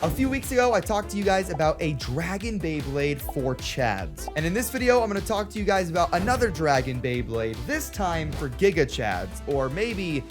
A few weeks ago, I talked to you guys about a Dragon Beyblade for Chads. And in this video, I'm going to talk to you guys about another Dragon Beyblade, this time for Giga Chads, or maybe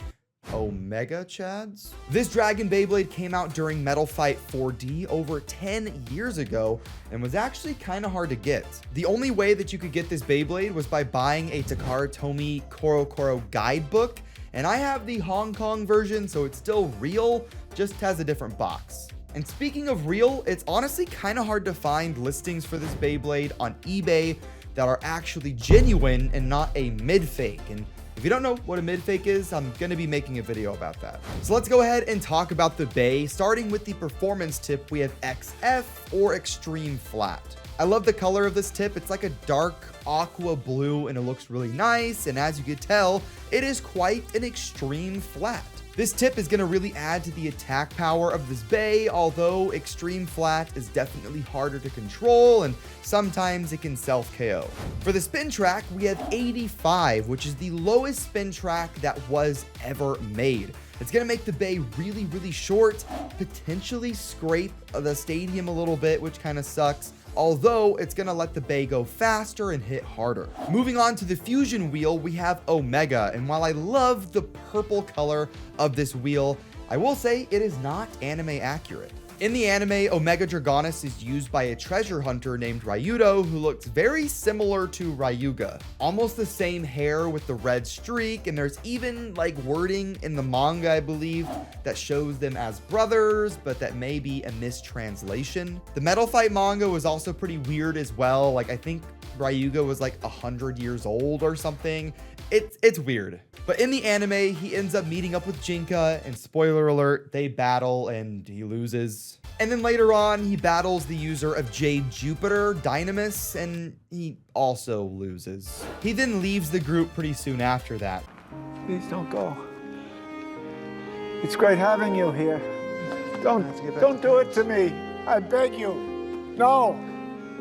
Omega Chads? This Dragon Beyblade came out during Metal Fight 4D over 10 years ago and was actually kind of hard to get. The only way that you could get this Beyblade was by buying a Takara Tomy Koro Koro guidebook, and I have the Hong Kong version, so it's still real, just has a different box. And speaking of real, it's honestly kind of hard to find listings for this Beyblade on eBay that are actually genuine and not a mid-fake. And if you don't know what a mid-fake is, I'm going to be making a video about that. So let's go ahead and talk about the Bey, starting with the performance tip. We have XF or Extreme Flat. I love the color of this tip. It's like a dark aqua blue and it looks really nice. And as you can tell, it is quite an extreme flat. This tip is going to really add to the attack power of this Bey, although Extreme Flat is definitely harder to control and sometimes it can self-KO. For the spin track, we have 85, which is the lowest spin track that was ever made. It's going to make the Bey really, really short, potentially scrape the stadium a little bit, which kind of sucks. Although it's going to let the Bey go faster and hit harder. Moving on to the fusion wheel, we have Omega, and while I love the purple color of this wheel, I will say it is not anime accurate. In the anime, Omega Dragonis is used by a treasure hunter named Ryudo who looks very similar to Ryuga. Almost the same hair with the red streak, and there's even like wording in the manga, I believe, that shows them as brothers, but that may be a mistranslation. The Metal Fight manga was also pretty weird as well. Like I think Ryuga was like 100 years old or something. It's weird. But in the anime, he ends up meeting up with Jinka, and spoiler alert, they battle and he loses. And then later on, he battles the user of Jade Jupiter, Dynamis, and he also loses. He then leaves the group pretty soon after that. Please don't go. It's great having you here. Don't do it to me. I beg you. No.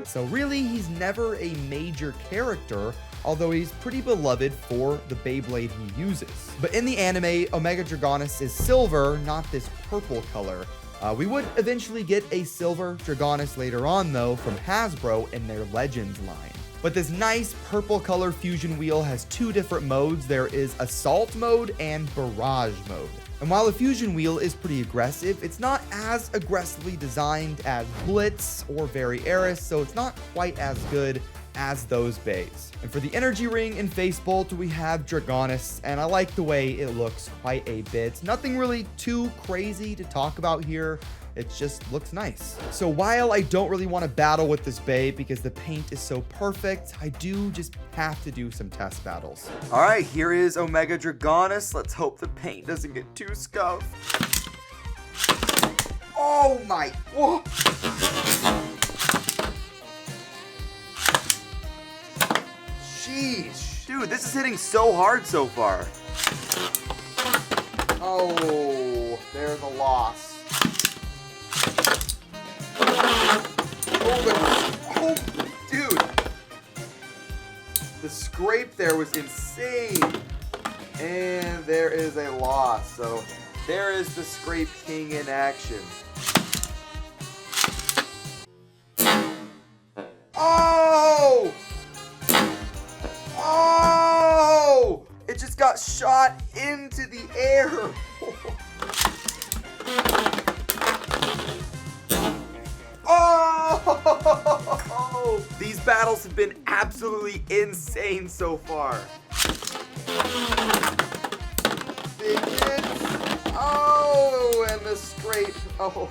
So really, he's never a major character, although he's pretty beloved for the Beyblade he uses. But in the anime, Omega Dragonis is silver, not this purple color. We would eventually get a silver Dragonis later on though from Hasbro in their Legends line. But this nice purple color fusion wheel has two different modes. There is Assault mode and Barrage mode. And while the fusion wheel is pretty aggressive, it's not as aggressively designed as Blitz or Very Eris, so it's not quite as good as those Beys. And for the energy ring and face bolt, we have Dragonis, and I like the way it looks quite a bit. Nothing really too crazy to talk about here. It just looks nice. So while I don't really want to battle with this Bey because the paint is so perfect, I do just have to do some test battles. All right, here is Omega Dragonis. Let's hope the paint doesn't get too scuffed. Oh my, whoa. Sheesh. Dude, this is hitting so hard so far. Oh, there's a loss. Oh, dude. The scrape there was insane. And there is a loss. So there is the Scrape King in action. Oh! Oh! It just got shot into the air. Oh! These battles have been absolutely insane so far. Big hits. Oh, and the scrape. Oh.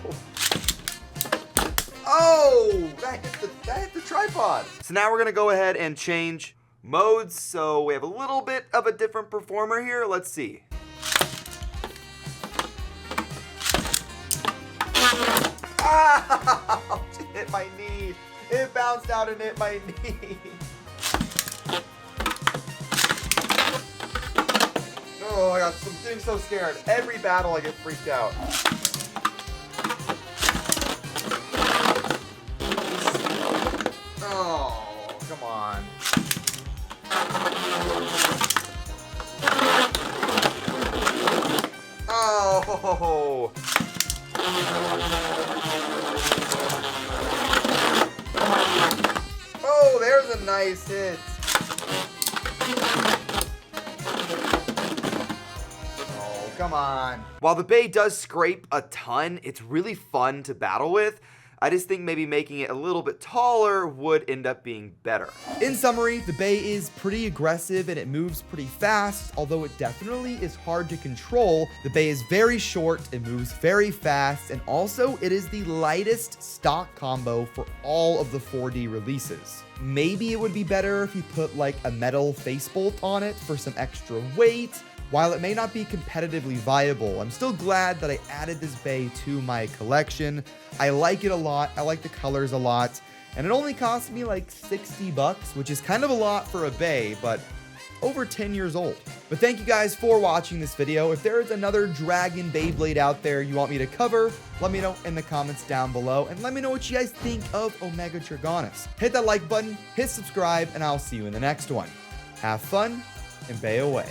Oh, that hit the tripod. So now we're gonna go ahead and change modes. So we have a little bit of a different performer here. Let's see. Ah! It hit my knee. It bounced out and hit my knee. Oh, I'm getting so scared. Every battle I get freaked out. Oh, come on. Oh. Nice hit. Oh, come on. While the Bey does scrape a ton, it's really fun to battle with. I just think maybe making it a little bit taller would end up being better. In summary, the Bey is pretty aggressive and it moves pretty fast, although it definitely is hard to control. The Bey is very short, it moves very fast, and also it is the lightest stock combo for all of the 4D releases. Maybe it would be better if you put like a metal face bolt on it for some extra weight. While it may not be competitively viable, I'm still glad that I added this Bey to my collection. I like it a lot, I like the colors a lot, and it only cost me like 60 bucks, which is kind of a lot for a Bey, but over 10 years old. But thank you guys for watching this video. If there is another Dragon Beyblade out there you want me to cover, let me know in the comments down below, and let me know what you guys think of Omega Dragonis. Hit that like button, hit subscribe, and I'll see you in the next one. Have fun, and Bey away.